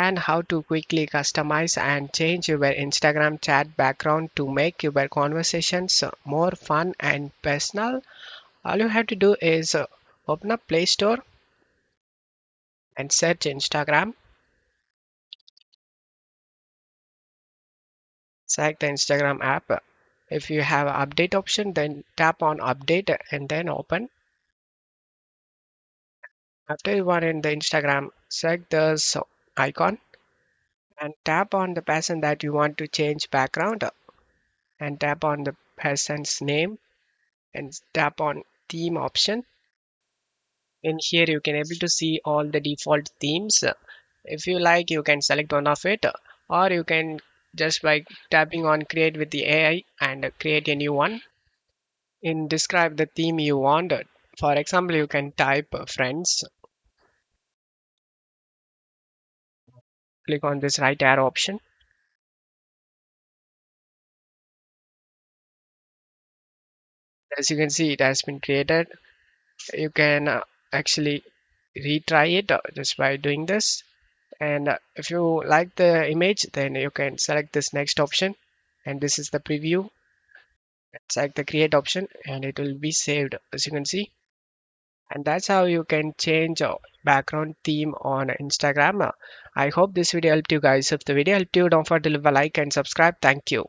understand how to quickly customize and change your Instagram chat background to make your conversations more fun and personal, all you have to do is open up Play Store and search Instagram. Select the Instagram app. If you have update option, then tap on update and then open. After you are in the Instagram, select the icon and tap on the person that you want to change background and tap on the person's name and tap on theme option. In here you can able to see all the default themes. If you like, you can select one of it, or you can just by tapping on create with the AI and create a new one. In describe the theme you want, for example you can type friends. Click on this right arrow option. As you can see, it has been created. You can actually retry it just by doing this. And if you like the image, then you can select this next option, and this is the preview. Select the create option and it will be saved, as you can see. And that's how you can change background theme on Instagram. I hope this video helped you guys. If the video helped you, don't forget to leave a like and subscribe. Thank you.